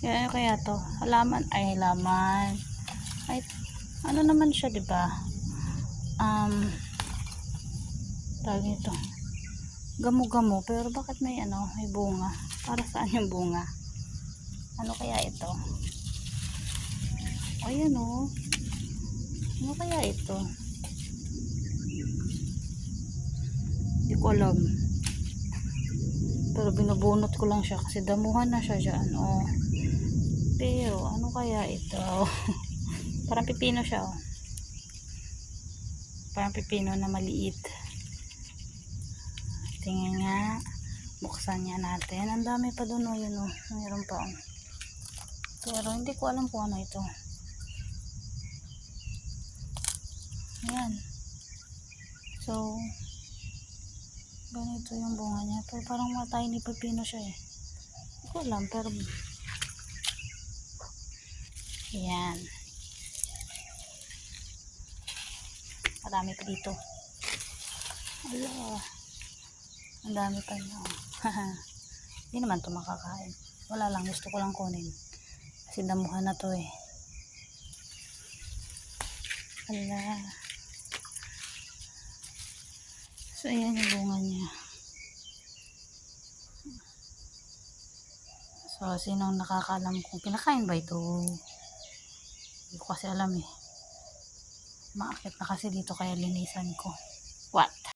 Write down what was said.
Kaya kaya to, halaman ay halaman. Ay, ano naman siya, 'di ba? Tawag nito. Gamo-gamo, pero bakit may ano, may bunga? Para saan yung bunga? Ano kaya ito? Ayan oh. Ano kaya ito? Hindi ko alam. Pero binubunot ko lang siya kasi damuhan na siya dyan. Oh. Pero ano kaya ito? Parang pipino siya. Oh. Parang pipino na maliit. Tingnan nga. Buksan niya natin. Ang dami pa doon. Oh, yun, oh. Mayroon pa. Oh. Pero hindi ko alam kung ano ito. Ayan. So, ganito yung bunga niya. Pero parang mga tiny pipino siya eh. Hindi ko alam. Pero, ayan. Marami pa dito. Ala. Ang dami pa niya. Oh. Hindi naman ito makakain. Wala lang. Gusto ko lang kunin. Kasi damuhan na to eh. Ala. So, ayan yung bunga niya. So, sinong nakakaalam kung kinakain ba ito? Hindi ko kasi alam eh. Maakit na kasi dito kaya linisan ko.